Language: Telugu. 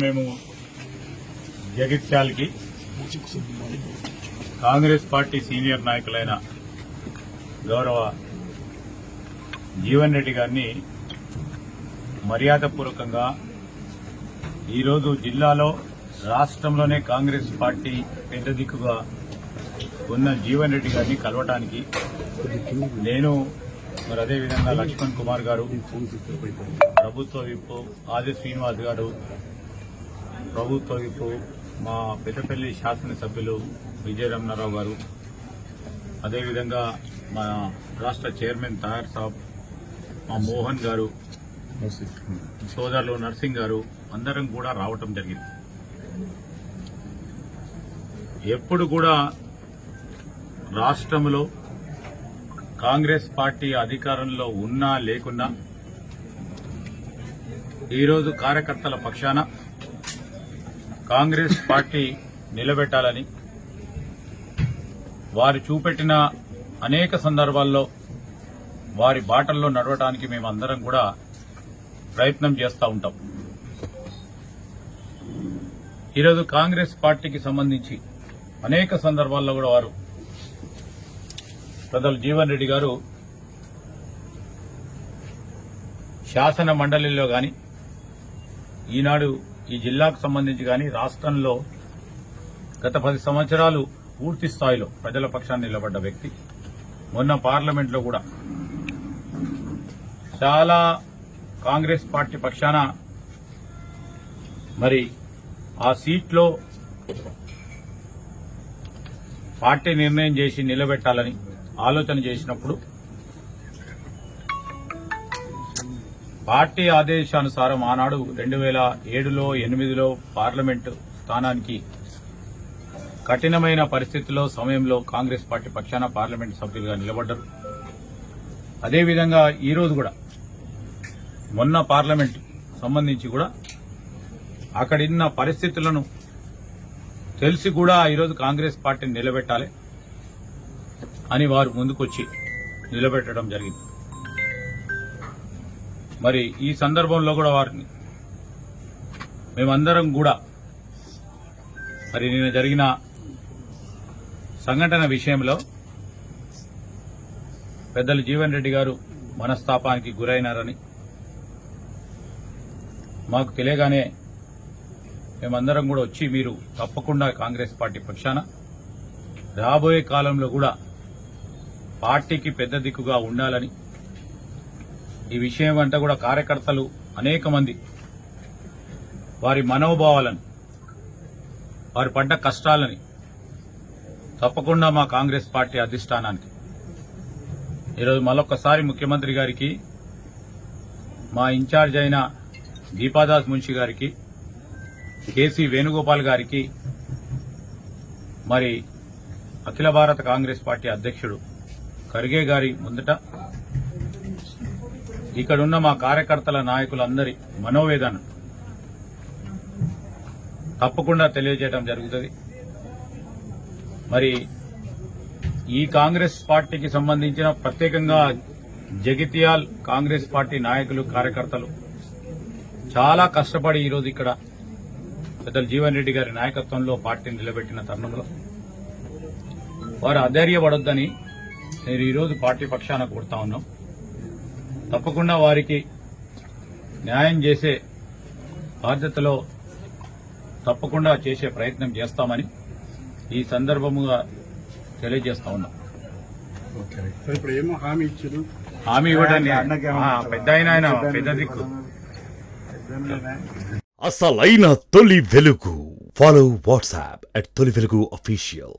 మేము జగిత్యాలకి కాంగ్రెస్ పార్టీ సీనియర్ నాయకులైన గౌరవ జీవన్ రెడ్డి గారిని మర్యాదపూర్వకంగా ఈరోజు జిల్లాలో రాష్ట్రంలోనే కాంగ్రెస్ పార్టీ పెద్ద దిక్కుగా ఉన్న జీవన్ రెడ్డి గారిని కలవటానికి నేను మరి అదేవిధంగా లక్ష్మణ్ కుమార్ గారు, ప్రభుత్వ విప్పు ఆది శ్రీనివాస్ గారు, ప్రభుత్వ విప్పు మా పెద్దపల్లి శాసనసభ్యులు విజయరమణారావు గారు, అదేవిధంగా మా రాష్ట్ర చైర్మన్ తయార్ సాబ్, మా మోహన్ గారు, సోదరులు నర్సింగ్ గారు అందరం కూడా రావటం జరిగింది. ఎప్పుడు కూడా రాష్ట్రంలో కాంగ్రెస్ పార్టీ అధికారంలో ఉన్నా లేకున్నా ఈరోజు కార్యకర్తల పక్షాన కాంగ్రెస్ పార్టీ నిలబెట్టాలని వారు చూపెట్టిన అనేక సందర్భాల్లో వారి బాటల్లో నడవడానికి మేమందరం కూడా ప్రయత్నం చేస్తూ ఉంటాం. ఈరోజు కాంగ్రెస్ పార్టీకి సంబంధించి అనేక సందర్భాల్లో కూడా వారు పెద్దలు జీవన్ రెడ్డి గారు శాసన మండలిలో గాని ఈనాడు ఈ జిల్లాకు సంబంధించి గాని రాష్ట్రంలో గత 10 సంవత్సరాలు పూర్తి స్థాయిలో ప్రజల పక్షాన్ని నిలబడ్డ వ్యక్తి. మొన్న పార్లమెంట్లో కూడా చాలా కాంగ్రెస్ పార్టీ పక్షాన మరి ఆ సీట్లో పార్టీ నిర్ణయం చేసి నిలబెట్టాలని ఆలోచన చేసినప్పుడు పార్టీ ఆదేశానుసారం ఆనాడు 2007లో 2008లో పార్లమెంటు స్థానానికి కఠినమైన పరిస్థితుల్లో సమయంలో కాంగ్రెస్ పార్టీ పక్షాన పార్లమెంటు సభ్యులుగా నిలబడ్డారు. అదేవిధంగా ఈరోజు కూడా మొన్న పార్లమెంటు సంబంధించి కూడా అక్కడున్న పరిస్థితులను తెలిసి కూడా ఈరోజు కాంగ్రెస్ పార్టీని నిలబెట్టాలి అని వారు ముందుకొచ్చి నిలబెట్టడం జరిగింది. మరి ఈ సందర్భంలో కూడా వారిని మేమందరం కూడా మరి నిన్న జరిగిన సంఘటన విషయంలో పెద్దలు జీవన్ రెడ్డి గారు మనస్తాపానికి గురైనారని మాకు తెలియగానే మేమందరం కూడా వచ్చి మీరు తప్పకుండా కాంగ్రెస్ పార్టీ పక్షాన రాబోయే కాలంలో కూడా పార్టీకి పెద్ద దిక్కుగా ఉండాలని ఈ విషయం అంతా కూడా కార్యకర్తలు అనేక మంది వారి మనోభావాలను వారి పడ్డ కష్టాలని తప్పకుండా మా కాంగ్రెస్ పార్టీ అధిష్టానానికి ఈరోజు మరొకసారి ముఖ్యమంత్రి గారికి, మా ఇన్ఛార్జ్ అయిన దీపాదాస్ మున్షి గారికి, కేసీ వేణుగోపాల్ గారికి, మరి అఖిల భారత కాంగ్రెస్ పార్టీ అధ్యక్షుడు ఖర్గే గారి ముందట ఇక్కడున్న మా కార్యకర్తల నాయకులందరి మనోవేదన తప్పకుండా తెలియజేయడం జరుగుతుంది. మరి ఈ కాంగ్రెస్ పార్టీకి సంబంధించిన ప్రత్యేకంగా జగిత్యాల్ కాంగ్రెస్ పార్టీ నాయకులు, కార్యకర్తలు చాలా కష్టపడి ఈరోజు ఇక్కడ పెద్దలు జీవన్ రెడ్డి గారి నాయకత్వంలో పార్టీని నిలబెట్టిన తరుణంలో వారు అధైర్యపడొద్దని నేను ఈరోజు పార్టీ పక్షాన కోరుతా ఉన్నాం. తప్పకుండా వారికి న్యాయం చేసే బాధ్యతలో తప్పకుండా చేసే ప్రయత్నం చేస్తామని ఈ సందర్భముగా తెలియజేస్తా ఉన్నాం. హామీ ఇవ్వడాన్ని పెద్ద ఆయన పెద్ద దిక్కు. అసలైన తొలి వెలుగు. ఫాలో వాట్సాప్ @తొలి వెలుగు official.